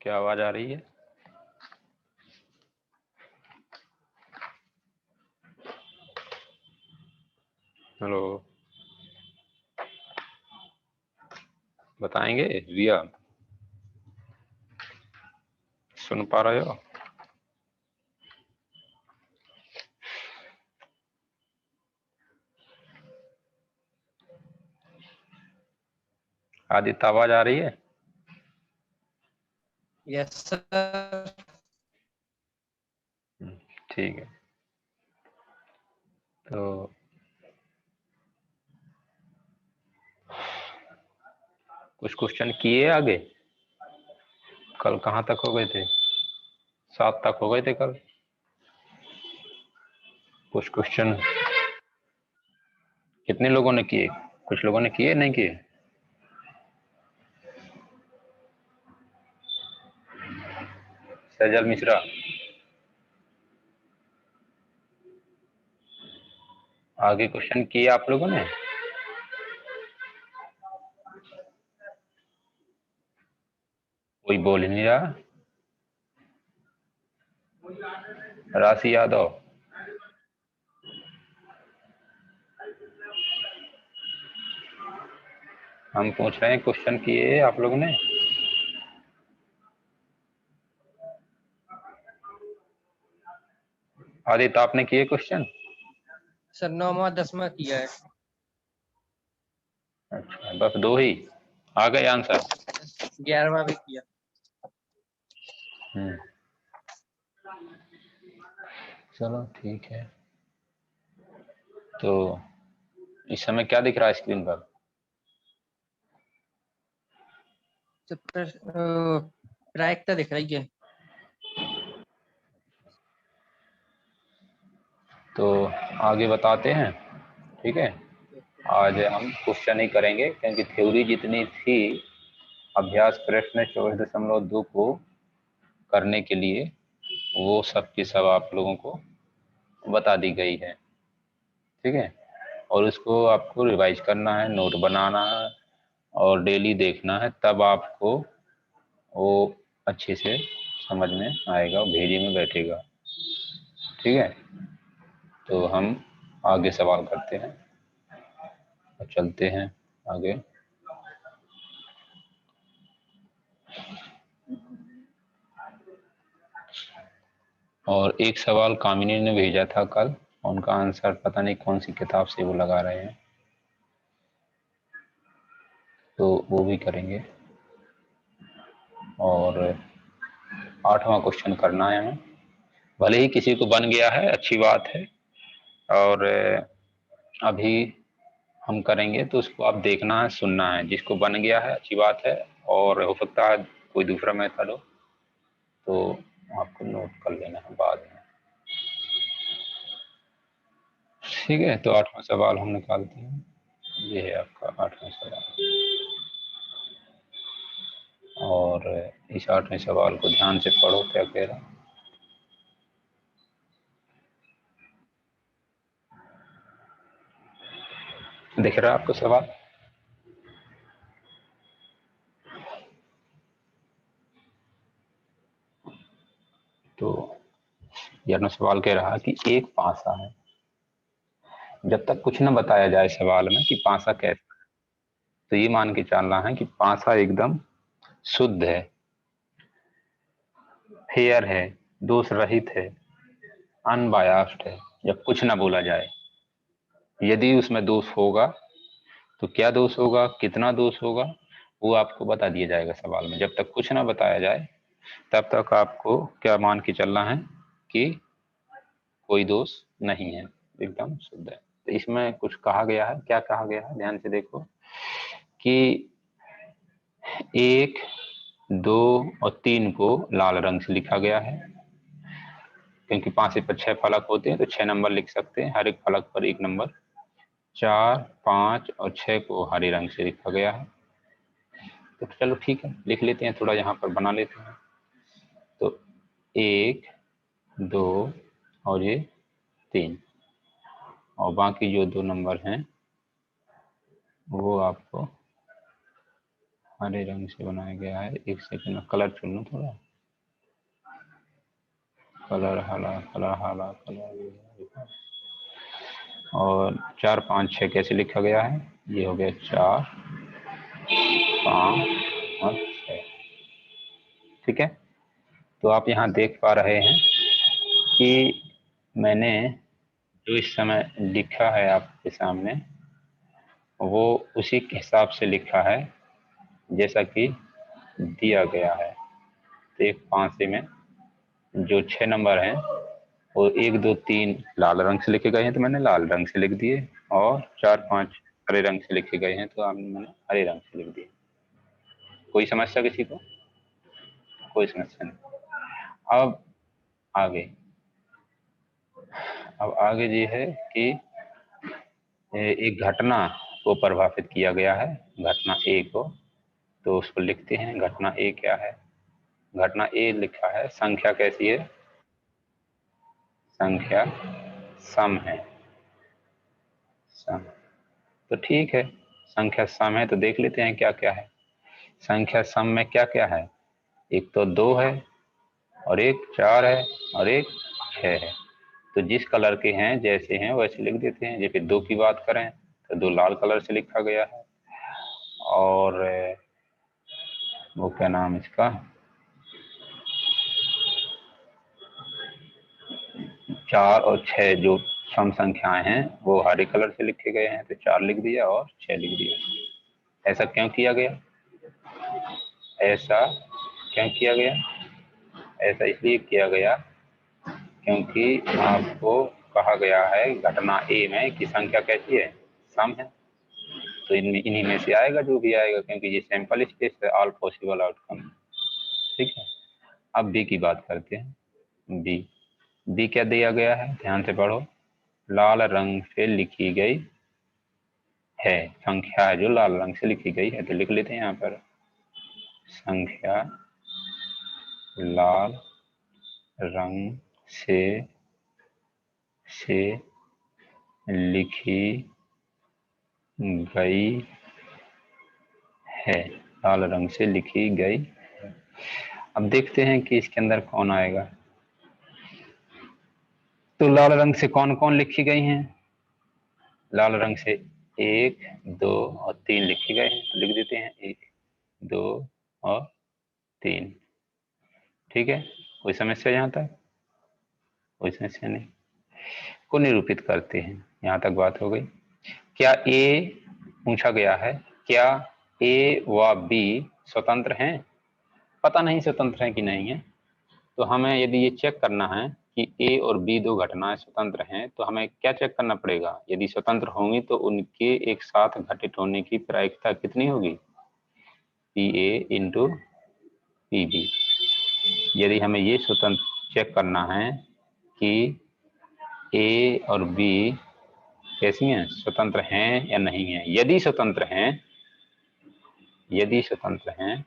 क्या आवाज आ रही है? हेलो, बताएंगे रिया? सुन पा रहे हो? आदित्य, आवाज आ रही है? Yes sir. ठीक है। तो कुछ क्वेश्चन किए आगे? कल कहाँ तक हो गए थे? 7 तक हो गए थे कल। कुछ क्वेश्चन कितने लोगों ने किए? कुछ लोगों ने किए, नहीं किए? सैजल मिश्रा, आगे क्वेश्चन किए आप लोगों ने? कोई बोल ही नहीं रहा। राशि यादव, हम पूछ रहे हैं क्वेश्चन किए आप लोगों ने? आदित्य, आपने किए क्वेश्चन? सर 9वां 10वां किया है। अच्छा, बस 2 ही आ गए आंसर? 11वां भी किया। चलो ठीक है। तो इस समय क्या दिख रहा है स्क्रीन पर? प्रायिकता दिख रही है। तो आगे बताते हैं, ठीक है। आज हम क्वेश्चन ही करेंगे क्योंकि थ्योरी जितनी थी, अभ्यास प्रश्न 24.2 को करने के लिए वो सब की सब आप लोगों को बता दी गई है, ठीक है। और उसको आपको रिवाइज करना है, नोट बनाना है और डेली देखना है, तब आपको वो अच्छे से समझ में आएगा, भेजे में बैठेगा, ठीक है। तो हम आगे सवाल करते हैं और चलते हैं आगे। और एक सवाल कामिनी ने भेजा था कल, उनका आंसर पता नहीं कौन सी किताब से वो लगा रहे हैं, तो वो भी करेंगे। और 8वां क्वेश्चन करना है हमें। भले ही किसी को बन गया है, अच्छी बात है, और अभी हम करेंगे तो उसको आप देखना है, सुनना है। जिसको बन गया है अच्छी बात है, और हो सकता है कोई दूसरा मेथड हो तो आपको नोट कर लेना है बाद में, ठीक है। तो 8वां सवाल हम निकालते हैं। ये है आपका 8वां सवाल, और इस 8वें सवाल को ध्यान से पढ़ो क्या कह रहा है। दिख रहा है आपको सवाल? तो 11वां सवाल कह रहा कि एक पासा है, जब तक कुछ न बताया जाए सवाल में कि पासा कैसा है, तो ये मान के चलना है कि पासा एकदम शुद्ध है, फेयर है, दोष रहित है, अनबायास्ड है, जब कुछ ना बोला जाए। यदि उसमें दोष होगा तो क्या दोष होगा, कितना दोष होगा, वो आपको बता दिया जाएगा सवाल में। जब तक कुछ ना बताया जाए तब तक आपको क्या मान के चलना है कि कोई दोष नहीं है, एकदम शुद्ध है। तो इसमें कुछ कहा गया है, क्या कहा गया है ध्यान से देखो कि 1, 2 और 3 को लाल रंग से लिखा गया है, क्योंकि 5 पर 6 फलक होते हैं तो 6 नंबर लिख सकते हैं, हर एक फलक पर 1 नंबर। 4, 5 और 6 को हरे रंग से लिखा गया है। तो चलो ठीक है, लिख लेते हैं, थोड़ा यहाँ पर बना लेते हैं। तो 1, 2 और ये 3, और बाकी जो 2 नंबर हैं वो आपको हरे रंग से बनाया गया है। एक सेकंड में कलर चुन लो थोड़ा, कलर हरा, कलर हरा, कलर। और 4 5 6 कैसे लिखा गया है? ये हो गया 4 5 और 6। ठीक है, तो आप यहाँ देख पा रहे हैं कि मैंने जो इस समय लिखा है आपके सामने, वो उसी के हिसाब से लिखा है जैसा कि दिया गया है। तो एक 5 में जो 6 नंबर हैं वो 1 2 3 लाल रंग से लिखे गए हैं तो मैंने लाल रंग से लिख दिए, और 4 5 हरे रंग से लिखे गए हैं तो मैंने हरे रंग से लिख दिए। कोई समस्या किसी को? कोई समस्या नहीं। आगे अब आगे ये है कि एक घटना को परिभाषित किया गया है, घटना ए को। तो उसको लिखते हैं। घटना ए क्या है? घटना ए लिखा है, संख्या कैसी है? संख्या सम है। सम, तो ठीक है, संख्या सम है तो देख लेते हैं क्या क्या है। संख्या सम में क्या क्या है? एक तो 2 है, और एक 4 है, और एक 6 है। तो जिस कलर के हैं जैसे हैं वैसे लिख देते हैं। जैसे 2 की बात करें तो 2 लाल कलर से लिखा गया है, और वो क्या नाम इसका, 4 और 6 जो सम संख्याएं हैं वो हरे कलर से लिखे गए हैं, तो 4 लिख दिया और 6 लिख दिया। ऐसा क्यों किया गया? ऐसा क्यों किया गया? ऐसा इसलिए किया गया क्योंकि आपको कहा गया है घटना ए में कि संख्या कैसी है? सम है। तो इनमें इन्हीं में से आएगा जो भी आएगा, क्योंकि ये सैंपल स्पेस है, ऑल पॉसिबल आउटकम। ठीक है, अब बी की बात करते हैं। बी बी क्या दिया गया है? ध्यान से पढ़ो। लाल रंग से लिखी गई है, संख्या है जो लाल रंग से लिखी गई है, तो लिख लेते हैं यहाँ पर संख्या लाल रंग से लिखी गई है, लाल रंग से लिखी गई है। अब देखते हैं कि इसके अंदर कौन आएगा। तो लाल रंग से कौन कौन लिखी गई हैं? लाल रंग से 1 2 और 3 लिखे गए हैं, तो लिख देते हैं 1 2 और 3। ठीक है, कोई समस्या यहाँ तक? कोई समस्या नहीं। को निरूपित करते हैं, यहाँ तक बात हो गई। क्या ए पूछा गया है, क्या ए व बी स्वतंत्र हैं? पता नहीं स्वतंत्र हैं कि नहीं है। तो हमें यदि ये चेक करना है कि ए और बी दो घटनाएं स्वतंत्र हैं, तो हमें क्या चेक करना पड़ेगा? यदि स्वतंत्र होंगी तो उनके एक साथ घटित होने की प्रायिकता कितनी होगी? P A into P B. यदि हमें ये स्वतंत्र चेक करना है कि ए और बी कैसी हैं, स्वतंत्र हैं या नहीं है। यदि स्वतंत्र हैं, यदि स्वतंत्र हैं,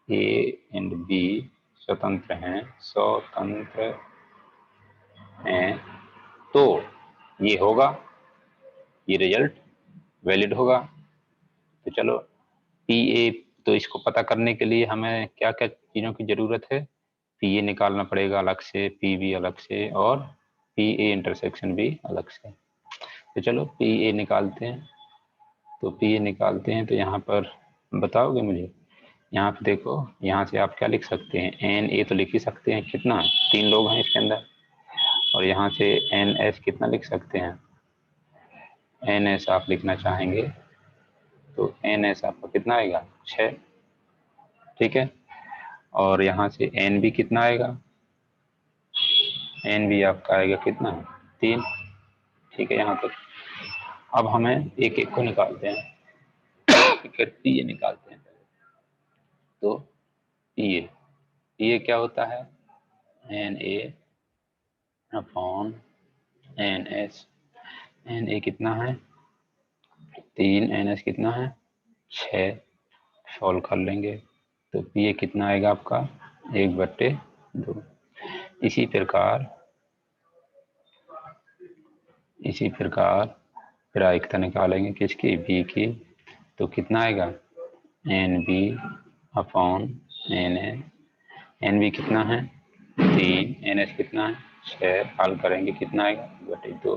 ए एंड बी स्वतंत्र हैं, स्वतंत्र हैं, तो ये होगा, ये रिजल्ट वैलिड होगा। तो चलो पी ए, तो इसको पता करने के लिए हमें क्या क्या चीज़ों की ज़रूरत है? पी ए निकालना पड़ेगा अलग से, पी बी अलग से, और पी ए इंटरसेक्शन भी अलग से। तो चलो पी ए निकालते हैं। तो पी ए निकालते हैं तो यहाँ पर बताओगे मुझे? यहाँ पे देखो, यहाँ से आप क्या लिख सकते हैं? एन ए तो लिख ही सकते हैं, कितना, 3 लोग हैं इसके अंदर। और यहाँ से एन एस कितना लिख सकते हैं? एन एस आप लिखना चाहेंगे तो एन एस आपका कितना आएगा? 6। ठीक है, और यहाँ से एन बी कितना आएगा? एन बी आपका आएगा कितना? 3। ठीक है, यहाँ तक। अब हमें एक एक को निकालते हैं। फिर पी ए निकालते हैं। तो पी ए क्या होता है? N A upon N S. N A कितना है? 3। एन एस कितना है? 6। सॉल्व कर लेंगे तो पी ए कितना आएगा आपका? 1/2। इसी प्रकार प्रायिकता निकालेंगे किसकी? बी की। तो कितना आएगा? N B upon N A. N B कितना है 3, एन एस कितना है 6, हल करेंगे कितना आएगा 2।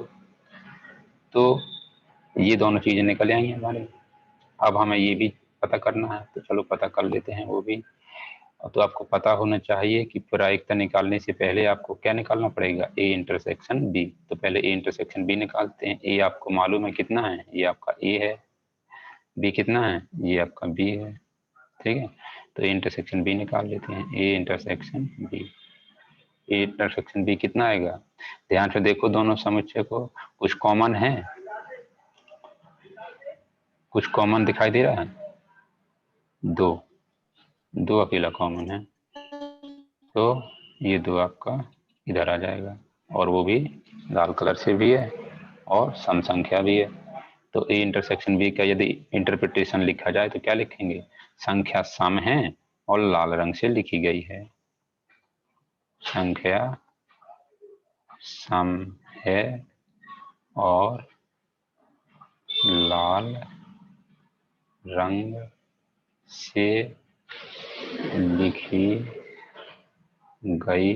तो ये दोनों चीजें निकल आएंगी हमारे। अब हमें ये भी पता करना है, तो चलो पता कर लेते हैं वो भी। तो आपको पता होना चाहिए कि प्रायिकता निकालने से पहले आपको क्या निकालना पड़ेगा, ए इंटरसेक्शन बी। तो पहले ए इंटरसेक्शन बी निकालते हैं। ए आपको मालूम है कितना है, ये आपका ए है, बी कितना है, ये आपका बी है। ठीक है, तो ए इंटरसेक्शन बी निकाल लेते हैं। A intersection B, A intersection B कितना आएगा, ध्यान से देखो दोनों समुच्चय को, कुछ कॉमन है, कुछ कॉमन दिखाई दे रहा है, दो अकेला कॉमन है, तो ये 2 आपका इधर आ जाएगा, और वो भी लाल कलर से भी है और सम संख्या भी है। तो ए इंटरसेक्शन बी का यदि इंटरप्रिटेशन लिखा जाए तो क्या लिखेंगे, संख्या सम है और लाल रंग से लिखी गई है, संख्या सम है और लाल रंग से लिखी गई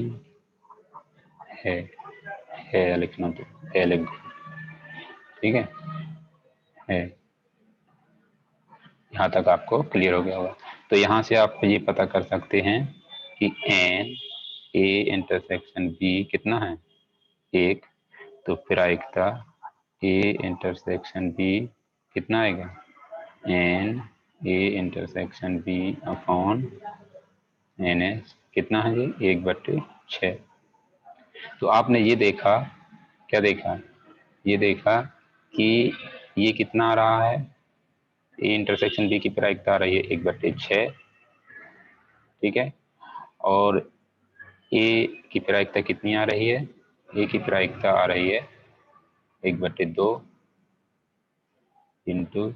है लिखना, तो है लिख दो, ठीक है। यहाँ तक आपको क्लियर हो गया होगा। तो यहाँ से आप ये पता कर सकते हैं कि एन ए इंटरसेक्शन बी कितना है 1, तो प्रायिकता ए इंटरसेक्शन बी कितना आएगा, N A intersection B upon N S कितना है जी 1/6। तो आपने ये देखा, क्या देखा, ये देखा कि ये कितना आ रहा है, ए इंटरसेक्शन बी की प्रायिकता आ रही है 1/6, ठीक है। और ए की प्रायिकता कितनी आ रही है, ए की प्रायिकता आ रही है 1/2 इंटू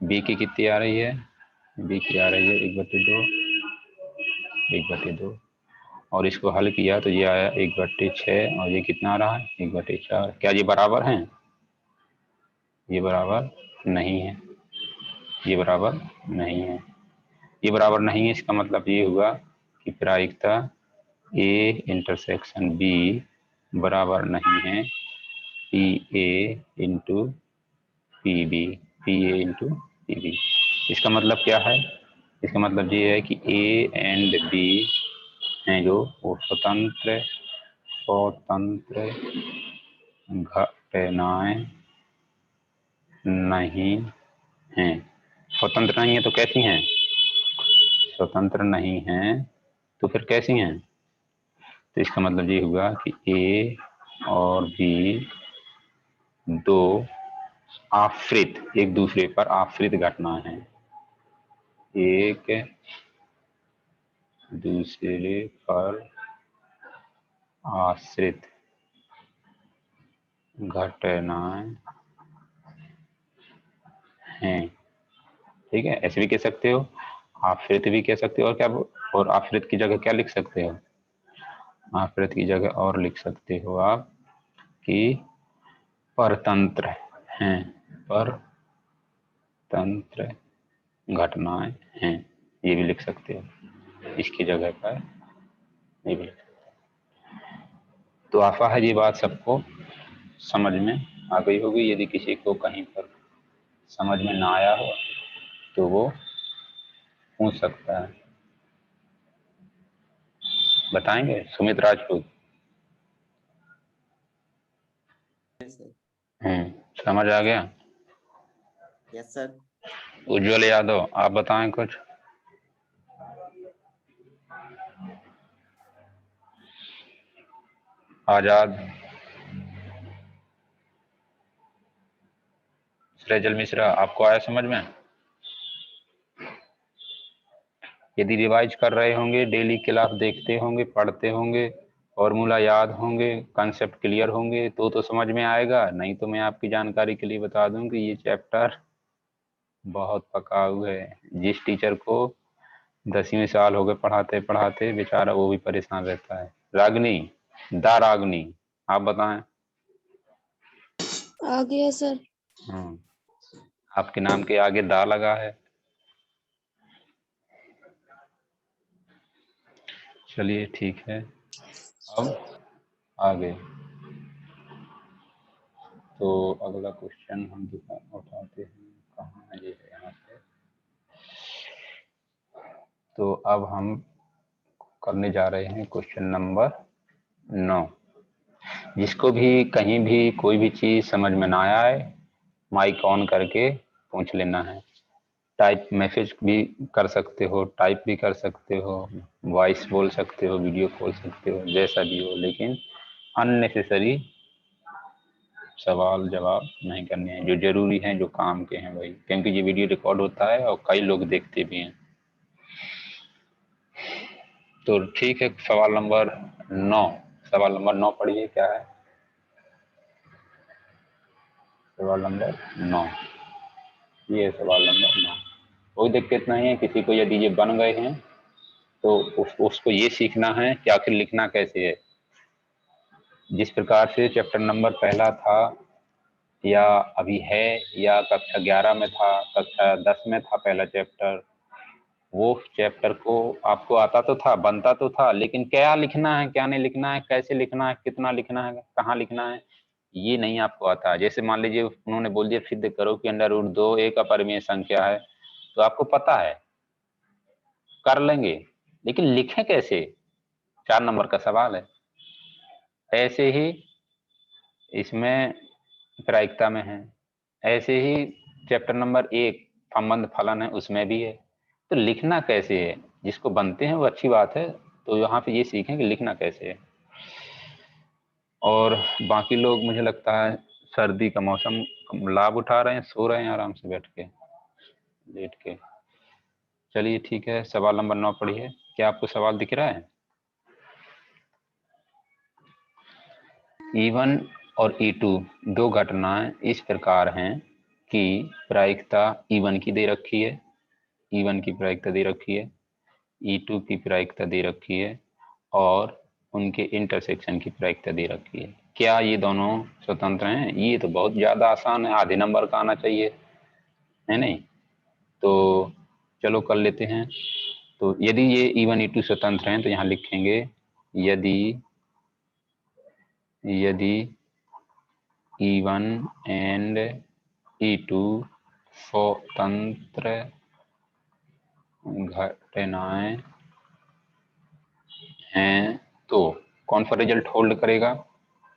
बी की कितनी आ रही है, बी की आ रही है 1/2 और इसको हल किया तो ये आया 1/6 और ये कितना आ रहा है 1/4। क्या ये बराबर हैं, ये बराबर नहीं है, ये बराबर नहीं है, ये बराबर नहीं है। इसका मतलब ये हुआ कि प्रायिकता ए इंटरसेक्शन बी बराबर नहीं है P A into P B, P A into P B. इसका मतलब क्या है, इसका मतलब ये है कि ए एंड बी हैं जो वो स्वतंत्र स्वतंत्र घटनाएं नहीं हैं। स्वतंत्र नहीं है तो कैसी हैं, स्वतंत्र नहीं हैं तो फिर कैसी हैं, तो इसका मतलब ये हुआ कि ए और बी दो आश्रित, एक दूसरे पर आश्रित घटना है, एक दूसरे पर आश्रित घटनाएं हैं, ठीक है। ऐसे भी कह सकते हो, आश्रित भी कह सकते हो, और क्या, और आश्रित की जगह क्या लिख सकते हो, आश्रित की जगह और लिख सकते हो आप कि परतंत्र हैं, परतंत्र घटनाएं हैं, ये भी लिख सकते हो इसकी जगह पर, ये भी लिख सकते हो। तो आशा है ये बात सबको समझ में आ गई होगी। यदि किसी को कहीं पर समझ में ना आया हो तो वो पूछ सकता है, बताएंगे सुमित राजपूत। समझ आ गया। Yes sir. उज्जवल यादव आप बताएं कुछ। आजाद, सृजल मिश्रा आपको आया समझ में। यदि रिवाइज कर रहे होंगे, डेली क्लास देखते होंगे, पढ़ते होंगे, फॉर्मूला याद होंगे, कंसेप्ट क्लियर होंगे तो समझ में आएगा। नहीं तो मैं आपकी जानकारी के लिए बता दूं कि ये चैप्टर बहुत पकाऊ है। जिस टीचर को 10वीं साल हो गए पढ़ाते पढ़ाते बेचारा वो भी परेशान रहता है। रागनी, दा रागनी आप बताएं। आ गया सर। आपके नाम के आगे दा लगा है। चलिए ठीक है, अब आगे। तो अगला क्वेश्चन हम उठाते हैं, कहाँ है ये, यहाँ पे। तो अब हम करने जा रहे हैं क्वेश्चन नंबर 9। जिसको भी कहीं भी कोई भी चीज समझ में ना आए, माइक ऑन करके पूछ लेना है। टाइप मैसेज भी कर सकते हो, टाइप भी कर सकते हो, वॉइस बोल सकते हो, वीडियो खोल सकते हो, जैसा भी हो, लेकिन अननेसेसरी सवाल जवाब नहीं करने हैं। जो जरूरी हैं, जो काम के हैं वही, क्योंकि ये वीडियो रिकॉर्ड होता है और कई लोग देखते भी हैं। तो ठीक है, सवाल नंबर 9। सवाल नंबर 9 पढ़िए, क्या है सवाल नंबर 9। ये है सवाल नंबर 9। कोई दिक्कत नहीं है किसी को, यदि ये बन गए हैं तो उसको ये सीखना है कि आखिर लिखना कैसे है। जिस प्रकार से चैप्टर नंबर पहला था, या अभी है, या कक्षा 11 में था, कक्षा 10 में था पहला चैप्टर, वो चैप्टर को आपको आता तो था, बनता तो था, लेकिन क्या लिखना है, क्या नहीं लिखना है, कैसे लिखना है, कितना लिखना है, कहाँ लिखना है, ये नहीं आपको आता। जैसे मान लीजिए उन्होंने बोल दिया सिद्ध करो कि √2 एक अपरिमेय संख्या है, तो आपको पता है, कर लेंगे, लेकिन लिखें कैसे, 4 नंबर का सवाल है। ऐसे ही इसमें प्रायिकता में है, ऐसे ही चैप्टर नंबर 1 संबंध फलन है, उसमें भी है। तो लिखना कैसे है, जिसको बनते हैं वो अच्छी बात है, तो यहाँ पे ये सीखें कि लिखना कैसे है। और बाकी लोग मुझे लगता है सर्दी का मौसम लाभ उठा रहे हैं, सो रहे हैं आराम से बैठ के, लेट के। चलिए ठीक है, सवाल नंबर 9 पढ़िए। क्या आपको सवाल दिख रहा है? E1 और E2 दो घटनाएं इस प्रकार हैं कि प्रायिकता E1 की दे रखी है, E1 की प्रायिकता दे रखी है, E2 की प्रायिकता दे रखी है, और उनके इंटरसेक्शन की प्रायिकता दे रखी है। क्या ये दोनों स्वतंत्र हैं? ये तो बहुत ज्यादा आसान है, आधे नंबर का आना चाहिए, है नहीं? तो चलो कर लेते हैं। तो यदि ये E1 E2 स्वतंत्र हैं तो यहाँ लिखेंगे यदि E1 एंड E2 स्वतंत्र घटनाएं हैं तो कौन सा रिजल्ट होल्ड करेगा?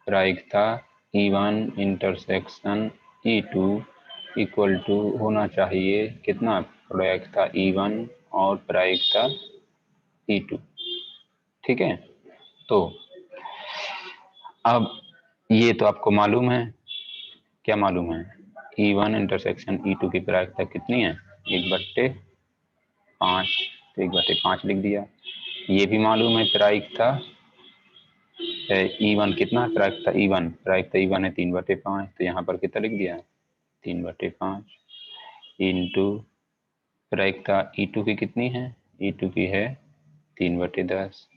प्रायिकता E1 intersection E2 equal to होना चाहिए कितना? प्रायिकता E1 और प्रायिकता E2। ठीक है, तो अब ये तो आपको मालूम है, क्या मालूम है? E1 इंटरसेक्शन E2 की प्रायिकता कितनी है? 1/5, तो 1/5 लिख दिया। ये भी मालूम है प्रायिकता E1 कितना है, प्रायिकता E1 है 3/5, तो यहाँ पर कितना लिख दिया? 3/5 इंटू प्रायिकता E2 की कितनी है? E2 की है 3/10,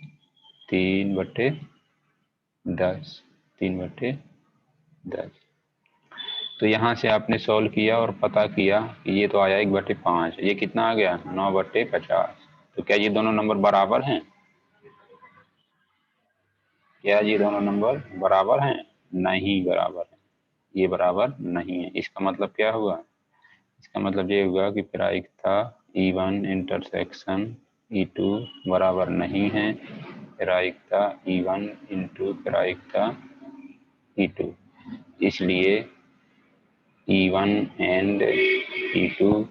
3/10। तो यहाँ से आपने सॉल्व किया और पता किया कि ये तो आया 1/5, ये कितना आ गया? 9/50। तो क्या ये दोनों नंबर बराबर हैं? क्या ये दोनों नंबर बराबर हैं? नहीं बराबर है, ये बराबर नहीं है। इसका मतलब क्या हुआ? इसका मतलब ये हुआ कि प्रायिकता E1 इंटरसेक्शन E2 बराबर नहीं है प्रायिकता E1 इंटू प्रायिकता E2। इसलिए E1 एंड E2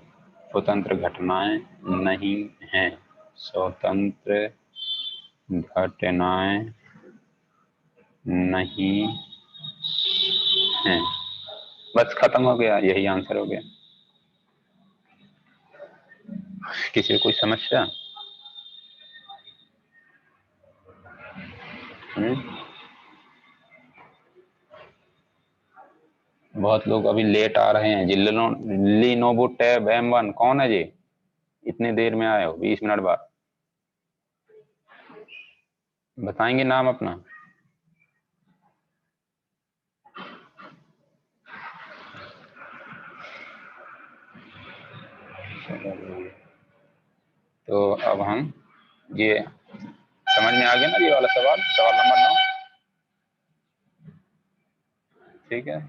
स्वतंत्र घटनाएं नहीं हैं, स्वतंत्र घटनाएं नहीं हैं। बस खत्म हो गया, यही आंसर हो गया। किसी को कोई समस्या? बहुत लोग अभी लेट आ रहे हैं। लिनोवो टैब M1 कौन है जी? इतनी देर में आए हो, 20 मिनट बाद। बताएंगे नाम अपना? तो अब हम ये समझ में आ गया ना ये वाला सवाल, सवाल नंबर 9। ठीक है,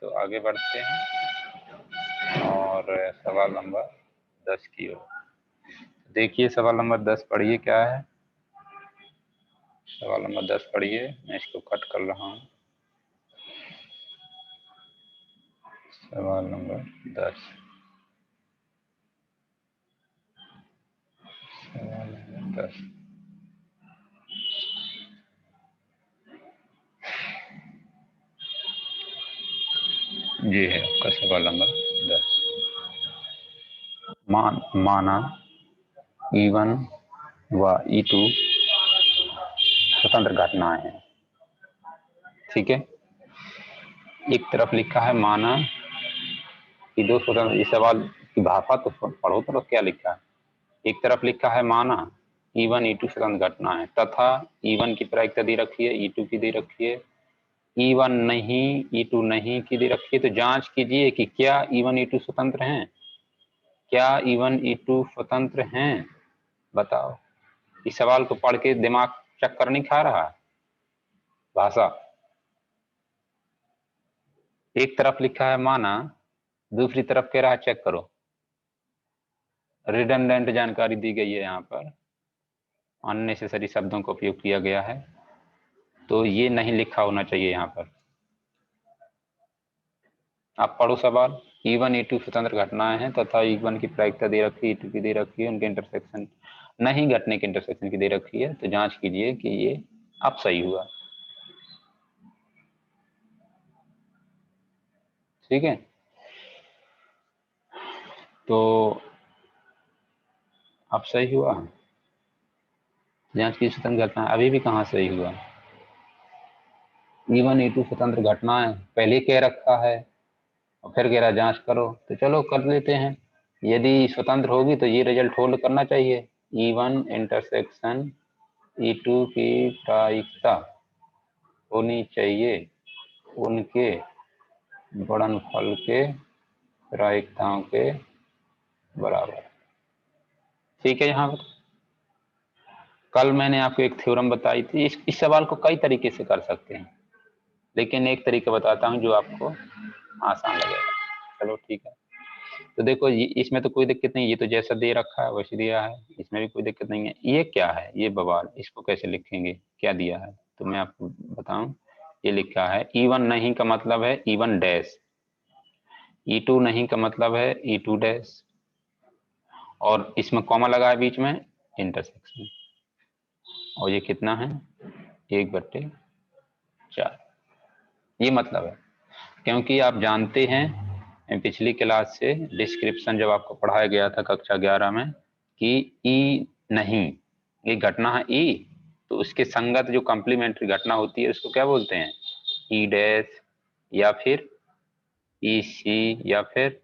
तो आगे बढ़ते हैं और सवाल नंबर 10 की ओर। देखिए सवाल नंबर 10 पढ़िए क्या है। सवाल नंबर 10 पढ़िए, मैं इसको कट कर रहा हूँ। सवाल नंबर 10, सवाल नंबर 10। ये है आपका सवाल नंबर 10। माना E1 व E2 स्वतंत्र घटनाएं हैं। ठीक है, एक तरफ लिखा है माना कि दो स्वतंत्र, इस सवाल की भाषा तो पढ़ो तो क्या लिखा है। एक तरफ लिखा है माना E1 E2 स्वतंत्र घटना है तथा E1 की प्रायिकता दे रखी है, E2 की दे रखी है, E1 नहीं E2 नहीं की दे रखी है। तो जांच कीजिए कि क्या E1 E2 स्वतंत्र हैं, क्या E1 E2 स्वतंत्र हैं, बताओ। इस सवाल को पढ़ के दिमाग चक्कर नहीं खा रहा भाषा। एक तरफ लिखा है माना, दूसरी तरफ कह रहा है चेक करो। रिडंडेंट जानकारी दी गई है, यहाँ पर अननेसेसरी शब्दों का उपयोग किया गया है, तो ये नहीं लिखा होना चाहिए यहाँ पर। आप पढ़ो सवाल। E1 E2 स्वतंत्र घटनाएं हैं तथा E1 की प्रायिकता दे रखी है, E2 की दे रखी है, उनके इंटरसेक्शन नहीं घटने के इंटरसेक्शन की दे रखी है। तो जांच कीजिए कि ये अब सही हुआ। ठीक है, तो अब सही हुआ। जांच की स्वतंत्र घटना अभी भी कहाँ सही हुआ। E1 E2 स्वतंत्र घटनाएं पहले कह रखा है और फिर कह रहा जांच करो, तो चलो कर लेते हैं। यदि स्वतंत्र होगी तो ये रिजल्ट होल्ड करना चाहिए। E1 इंटरसेक्शन E2 की प्रायिकता होनी चाहिए उनके गुणनफल के प्रायिकताओं के बराबर। ठीक है, यहाँ पर कल मैंने आपको एक थ्योरम बताई थी। इस सवाल को कई तरीके से कर सकते हैं, लेकिन एक तरीका बताता हूँ जो आपको आसान लगेगा। चलो ठीक है, तो देखो इसमें तो कोई दिक्कत नहीं, ये तो जैसा दे रखा है वैसे दिया है, इसमें भी कोई दिक्कत नहीं है। ये क्या है, ये बवाल, इसको कैसे लिखेंगे, क्या दिया है तो मैं आपको बताऊं। ये लिखा है E1 नहीं का मतलब है E1 डैश, E2 नहीं का मतलब है E2 डैश, और इसमें कॉमा लगा है बीच में, इंटरसेक्शन। और ये कितना है 1/4, ये मतलब है। क्योंकि आप जानते हैं पिछली क्लास से डिस्क्रिप्शन जब आपको पढ़ाया गया था कक्षा 11 में कि ई नहीं ये घटना है ई, तो उसके संगत जो कॉम्प्लीमेंट्री घटना होती है उसको क्या बोलते हैं, ई डैश या फिर ई सी या फिर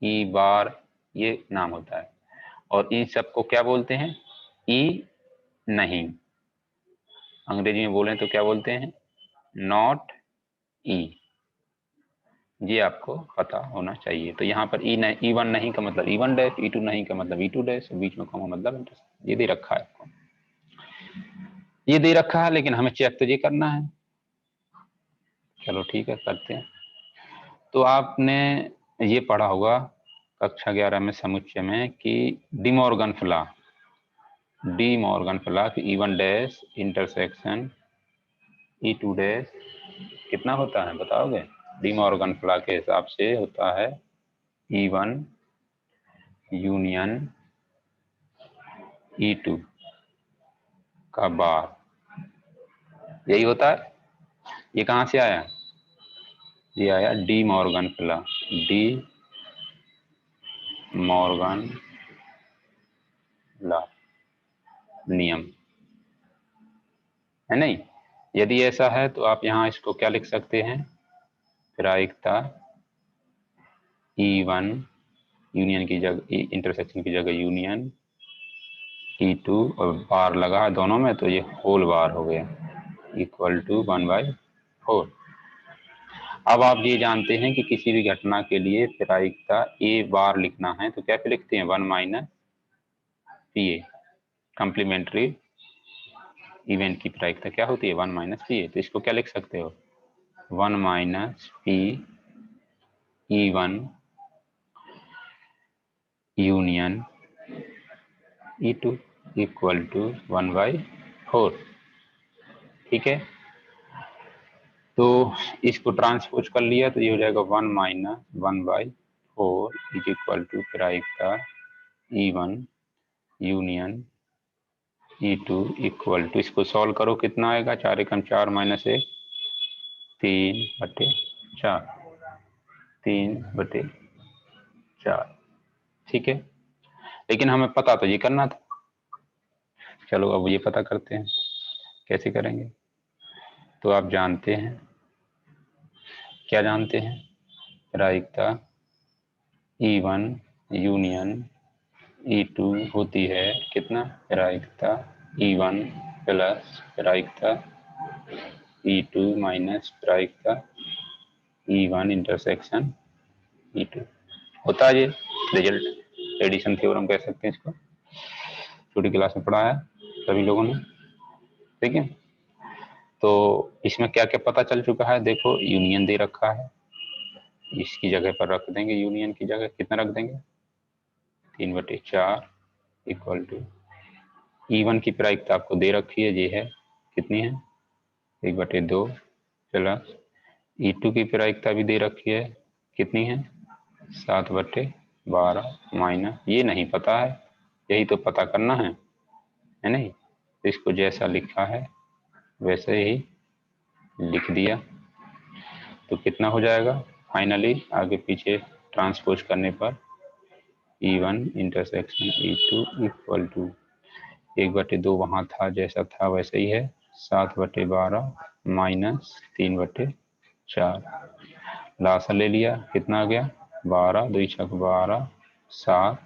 ई बार, ये नाम होता है। और इन सबको क्या बोलते हैं, ई नहीं। अंग्रेजी में बोलें तो क्या बोलते हैं, नॉट ई। ये आपको पता होना चाहिए। तो यहाँ पर E1 नहीं का मतलब E1 डैश, E2 नहीं का मतलब E2 डैश, बीच में कॉमा मतलब इंटरसेक्शन। ये दे रखा है आपको, ये दे रखा है, लेकिन हमें चेक तो ये करना है। चलो ठीक है, करते हैं। तो आपने ये पढ़ा होगा कक्षा 11 में समुच्चय में कि डी मॉर्गन फ्ला की E1 dash intersection E2 dash कितना होता है बताओगे। डी मॉर्गन फ्ला के हिसाब से होता है E1 यूनियन E2 का बार, यही होता है। ये कहाँ से आया, ये आया डी मॉर्गन फ्ला नियम, है नहीं। यदि ऐसा है तो आप यहाँ इसको क्या लिख सकते हैं, प्रायिकता E1 यूनियन की जगह, इंटरसेक्शन की जगह यूनियन E2 और बार लगा दोनों में, तो ये होल बार हो गया इक्वल टू 1/4। अब आप ये जानते हैं कि किसी भी घटना के लिए प्रायिकता ए बार लिखना है तो कैसे लिखते हैं, 1 - PA कॉम्प्लीमेंट्री इवेंट की प्रायिकता क्या होती है 1 माइनस पी। तो इसको क्या लिख सकते हो 1 minus P E1 union E2 equal to 1/4। ठीक है, तो इसको ट्रांसपोज कर लिया तो ये हो जाएगा 1 माइनस 1/4 इज इक्वल टू प्रायिकता E1 union E2 equal to, इसको सॉल्व करो कितना आएगा 4 एकम 4 माइनस 1 3/4 3/4। ठीक है, लेकिन हमें पता तो ये करना था। चलो अब ये पता करते हैं कैसे करेंगे। तो आप जानते हैं, क्या जानते हैं, प्रायिकता E1 यूनियन E2 होती है कितना, प्रायिकता E1 प्लस प्रायिकता E2 माइनस प्रायिकता E1 इंटरसेक्शन E2 होता है ये रिजल्ट। एडिशन थ्योरम कह सकते हैं इसको, छोटी क्लास में पढ़ा है सभी लोगों ने। ठीक है, तो इसमें क्या क्या पता चल चुका है, देखो यूनियन दे रखा है, इसकी जगह पर रख देंगे, यूनियन की जगह कितना रख देंगे 3/4 इक्वल टू E1 की प्रायिकता आपको दे रखी है, ये है कितनी है 1/2 प्लस E2 की प्रायिकता भी दे रखी है, कितनी है 7/12 माइनस ये नहीं पता है, यही तो पता करना है नहीं। तो इसको जैसा लिखा है वैसे ही लिख दिया, तो कितना हो जाएगा फाइनली आगे पीछे ट्रांसपोज करने पर E1 intersection E2 equal to 1/2 वहाँ था जैसा था वैसे ही है 7/12 माइनस 3/4। लासा ले लिया, कितना आ गया 12 2 छक 12 7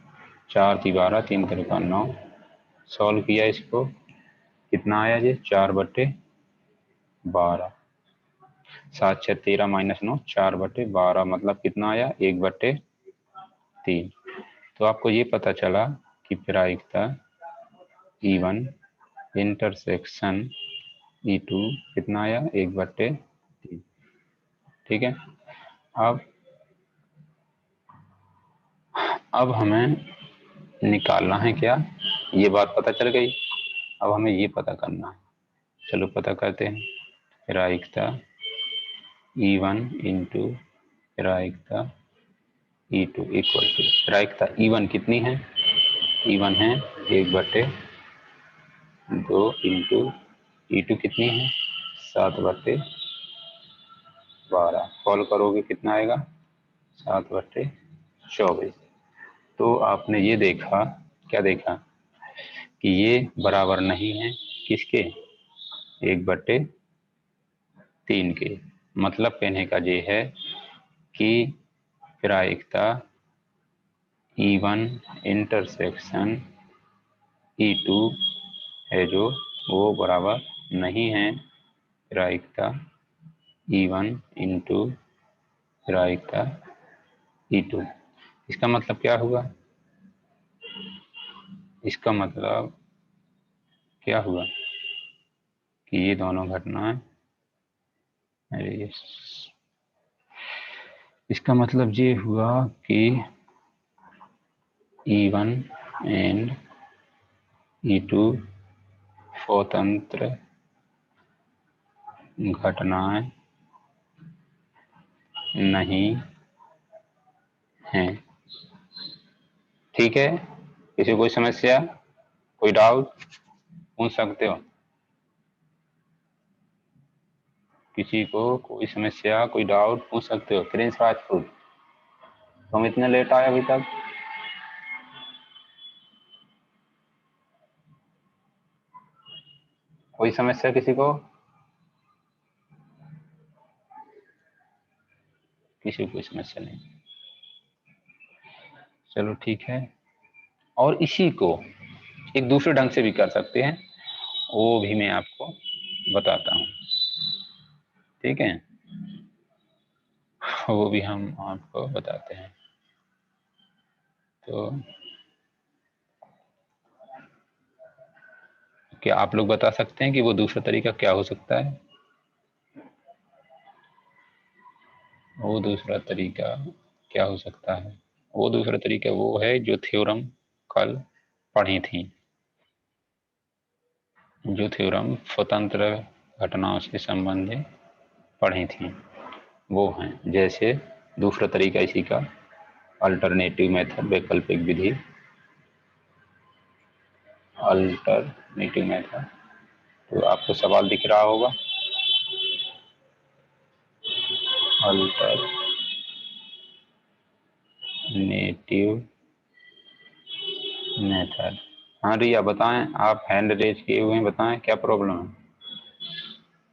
4 की 12 3 का 9। सॉल्व किया इसको, कितना आया ये 4/12 7 6 13 माइनस 9 4/12 मतलब कितना आया 1/3। तो आपको ये पता चला कि प्रायिकता E1 इंटरसेक्शन E2 कितना आया 1/3। ठीक है, अब हमें निकालना है क्या, ये बात पता चल गई, अब हमें ये पता करना है। चलो पता करते हैं, प्रायिकता E1 इंटू प्रायिकता E2 इक्वल टू, प्रायिकता E1 कितनी है, E1 है 1/2 इंटू E2 कितनी है 7/12। सॉल्व करोगे कितना आएगा 7/24। तो आपने ये देखा, क्या देखा कि ये बराबर नहीं है किसके 1/3 के। मतलब कहने का ये है कि प्रायिकता E1 इंटरसेक्शन E2 है जो वो बराबर नहीं है प्रायिकता E1 इंटू प्रायिकता E2। इसका मतलब क्या हुआ, इसका मतलब क्या हुआ कि ये दोनों घटनाएं, अरे इसका मतलब ये हुआ कि E1 एंड E2 स्वतंत्र घटनाएं नहीं हैं। ठीक है, किसी कोई समस्या, कोई डाउट पूछ सकते हो, किसी को कोई समस्या कोई डाउट पूछ सकते हो। प्रिंस राजपूत, तुम इतने लेट आए अभी तक, कोई समस्या किसी को, किसी को कोई समस्या नहीं। चलो ठीक है, और इसी को एक दूसरे ढंग से भी कर सकते हैं, वो भी मैं आपको बताता हूँ। ठीक है, वो भी हम आपको बताते हैं। तो क्या आप लोग बता सकते हैं कि वो दूसरा तरीका क्या हो सकता है? वो दूसरा तरीका क्या हो सकता है? वो दूसरा तरीका वो है जो थ्योरम कल पढ़ी थी, जो थ्योरम स्वतंत्र घटनाओं से संबंधित पढ़ी थी वो हैं। जैसे दूसरा तरीका इसी का अल्टरनेटिव मेथड, वैकल्पिक विधि, अल्टरनेटिव मेथड। तो आपको सवाल दिख रहा होगा, अल्टरनेटिव मेथड। हाँ रिया बताएं, आप हैंड रेज किए हुए हैं, बताएं क्या प्रॉब्लम है।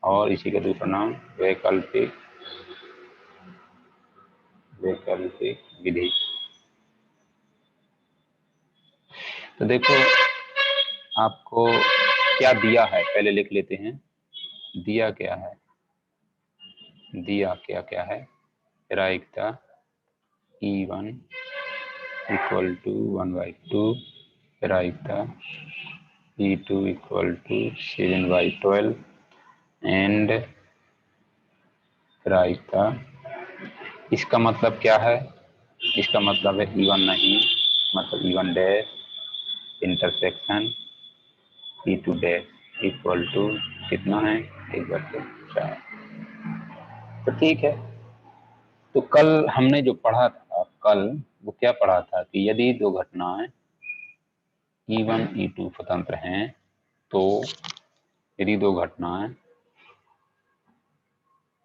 और इसी का दूसरा नाम वैकल्पिक वैकल्पिक विधि। तो देखो आपको क्या दिया है, पहले लिख लेते हैं। दिया क्या है, दिया क्या क्या है। प्रायिकता E1 इक्वल टू 1/2, प्रायिकता E2 इक्वल टू 7/12 एंड प्रायिकता। इसका मतलब क्या है, इसका मतलब है E1 नहीं, मतलब E1 dash intersection E2 dash equal to कितना है 1/4। तो ठीक है, तो कल हमने जो पढ़ा था, कल वो क्या पढ़ा था कि यदि दो घटनाएं E1 E2 स्वतंत्र हैं, तो यदि दो घटनाएं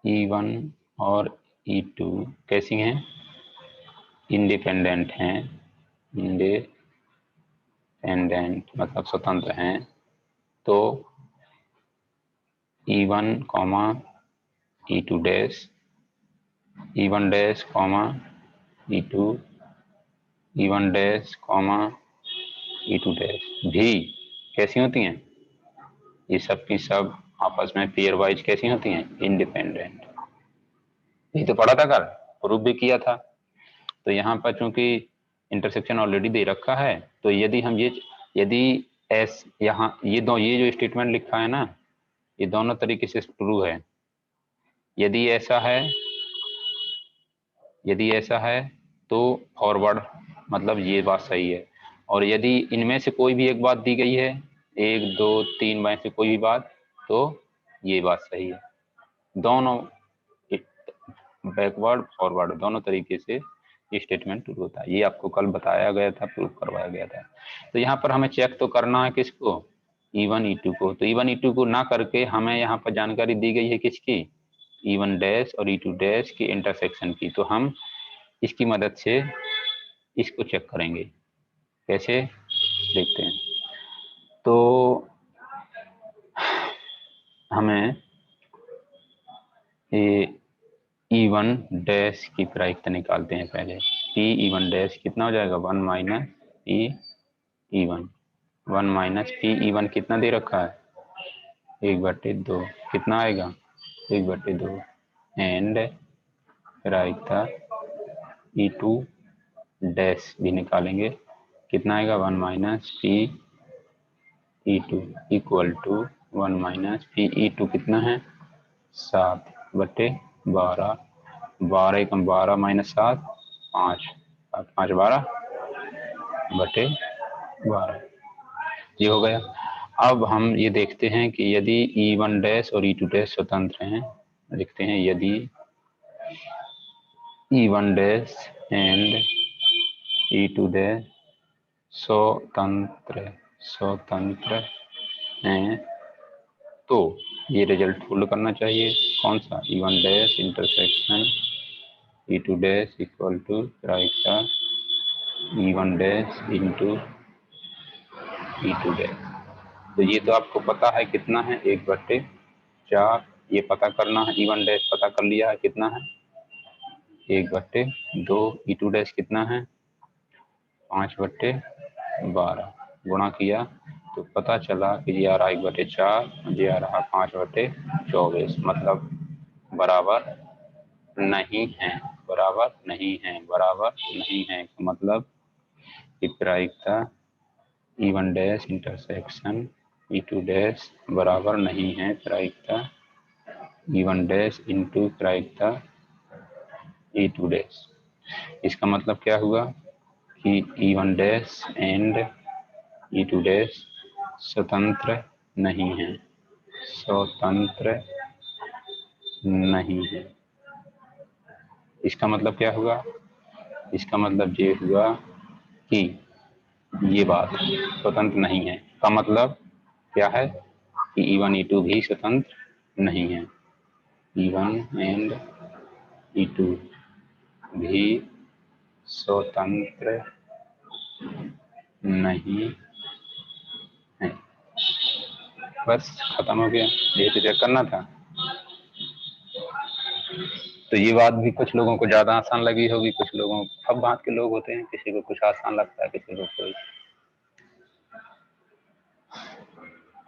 E1 और E2 कैसी हैं, इंडिपेंडेंट हैं, इंडिपेंडेंट मतलब स्वतंत्र हैं, तो E1 comma E2 dash, E1 dash comma E2, E1 dash comma E2 dash भी कैसी होती हैं, ये सब की सब आपस में पेयर वाइज कैसी होती हैं, इंडिपेंडेंट। यही तो पढ़ा था कल, प्रूफ भी किया था। तो यहाँ पर चूंकि इंटरसेक्शन ऑलरेडी दे रखा है, तो यदि हम ये, यदि एस यहाँ ये जो स्टेटमेंट लिखा है ना, ये दोनों तरीके से ट्रू है। यदि ऐसा है, यदि ऐसा है तो फॉरवर्ड मतलब ये बात सही है, और यदि इनमें से कोई भी एक बात दी गई है, 1 2 3 में से कोई भी बात, तो ये बात सही है। दोनों बैकवर्ड फॉरवर्ड दोनों तरीके से ये स्टेटमेंट ट्रू होता है। ये आपको कल बताया गया था, प्रूफ करवाया गया था। तो यहाँ पर हमें चेक तो करना है किसको, E1 E2 को। तो E1 E2 को ना करके हमें यहाँ पर जानकारी दी गई है किसकी, E1 डैश और E2 डैश की इंटरसेक्शन की। तो हम इसकी मदद से इसको चेक करेंगे, कैसे देखते हैं। तो हमें ये E1 डैश की प्रायिकता निकालते हैं पहले। P E1 डैश कितना हो जाएगा, 1 minus P E1, 1 minus P E1 कितना दे रखा है, 1/2, कितना आएगा 1/2 एंड प्रायिकता E2 डैश भी निकालेंगे, कितना आएगा 1 minus P E2 equal to 1 minus P E2 कितना है 7/12, 12 एकम 12 माइनस 7 5, 5 12/12 ये हो गया। अब हम ये देखते हैं कि यदि E1 डैश और E2 डैश स्वतंत्र हैं, देखते हैं यदि E1 dash and E2 dash स्वतंत्र हैं, तो ये रिजल्ट होल्ड करना चाहिए। कौन सा, E1 dash intersection E2 dash equal to प्रायिकता E1 dash into E2 dash. तो ये तो आपको पता है कितना है 1/4, ये पता करना है। E1 डैश पता कर लिया है कितना है 1/2, E2 डैश कितना है 5/12, गुणा किया तो पता चला कि ये आ रहा 1/4, ये आ रहा 5/24, मतलब बराबर नहीं है, बराबर नहीं है, बराबर नहीं है। मतलब कि प्रायिकता E1 dash intersection E2 dash बराबर नहीं है प्रायिकता E1 डैश इंटू प्रायिकता E2 डैश। इसका मतलब क्या हुआ कि E1 dash and E2 dash स्वतंत्र नहीं है, स्वतंत्र नहीं है। इसका मतलब क्या हुआ? इसका मतलब ये हुआ कि ये बात स्वतंत्र नहीं है का मतलब क्या है कि E1 E2 भी स्वतंत्र नहीं है, E1 एंड E2 भी स्वतंत्र नहीं है। बस खत्म हो गया, ये तो चेक करना था। तो ये बात भी कुछ लोगों को ज्यादा आसान लगी होगी, कुछ लोगों सब बात के लोग होते हैं, किसी को कुछ आसान लगता है, किसी को कोई।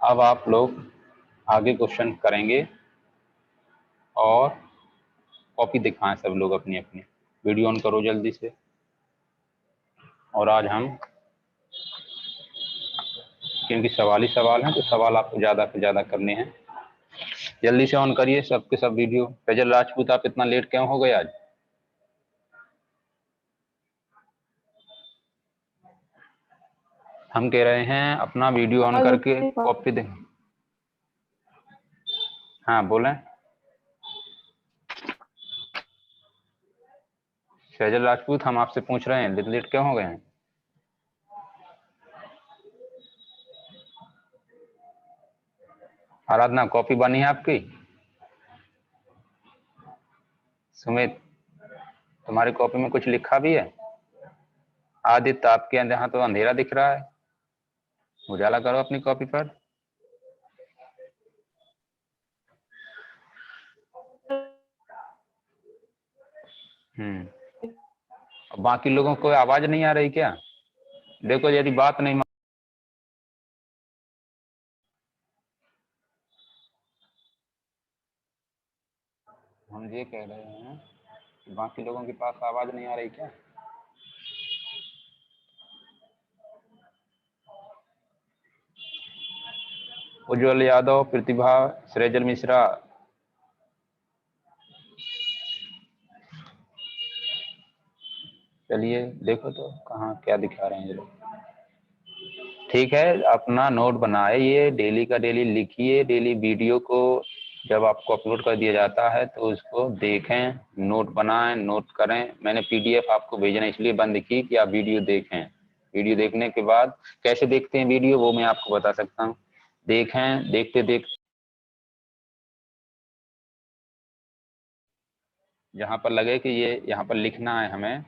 अब आप लोग आगे क्वेश्चन करेंगे और कॉपी दिखाएं सब लोग अपनी अपनी। वीडियो ऑन करो जल्दी से। और आज हम, क्योंकि सवाल ही सवाल हैं तो सवाल आपको ज्यादा से ज्यादा करने हैं। जल्दी से ऑन करिए सबके सब वीडियो। फैजल राजपूत आप इतना लेट क्यों हो गए आज? हम कह रहे हैं अपना वीडियो ऑन करके कॉपी दें। हाँ बोलें। फैजल राजपूत हम आपसे पूछ रहे हैं लेट क्यों हो गए हैं? आराधना कॉपी बनी है आपकी? सुमित तुम्हारी कॉपी में कुछ लिखा भी है? आदित्य आपके यहाँ तो अंधेरा दिख रहा है, उजाला करो अपनी कॉपी पर। बाकी लोगों को आवाज नहीं आ रही क्या? देखो यदि बात नहीं, हम ये कह रहे हैं कि बाकी लोगों के पास आवाज नहीं आ रही क्या? उज्जवल यादव, प्रतिभा, सृजल मिश्रा, चलिए देखो तो कहाँ क्या दिखा रहे हैं ये लोग। ठीक है, अपना नोट बनाइए, डेली का डेली लिखिए। डेली वीडियो को जब आपको अपलोड कर दिया जाता है तो उसको देखें, नोट बनाएं, नोट करें। मैंने पीडीएफ आपको भेजना इसलिए बंद की कि आप वीडियो देखें। वीडियो देखने के बाद कैसे देखते हैं वीडियो वो मैं आपको बता सकता हूँ। देखें, देखते देखते जहाँ पर लगे कि ये यहाँ पर लिखना है हमें,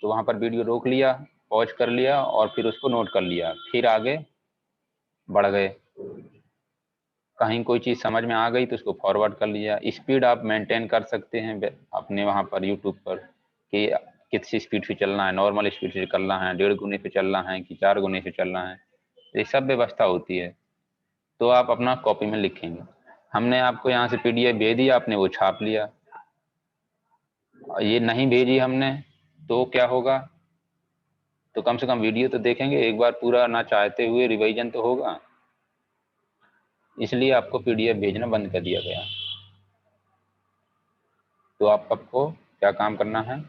तो वहाँ पर वीडियो रोक लिया, पॉज कर लिया और फिर उसको नोट कर लिया, फिर आगे बढ़ गए। कहीं कोई चीज़ समझ में आ गई तो उसको फॉरवर्ड कर लिया। स्पीड आप मेंटेन कर सकते हैं अपने वहाँ पर यूट्यूब पर कि किस स्पीड से चलना है, नॉर्मल स्पीड से चलना है, 1.5 गुने से चलना है कि 4 गुने से चलना है, ये सब व्यवस्था होती है। तो आप अपना कॉपी में लिखेंगे। हमने आपको यहाँ से पीडीएफ भेज दिया, आपने वो छाप लिया। ये नहीं भेजी हमने तो क्या होगा? तो कम से कम वीडियो तो देखेंगे एक बार पूरा, ना चाहते हुए रिवीजन तो होगा। इसलिए आपको पीडीएफ भेजना बंद कर दिया गया। तो आपको क्या काम करना है?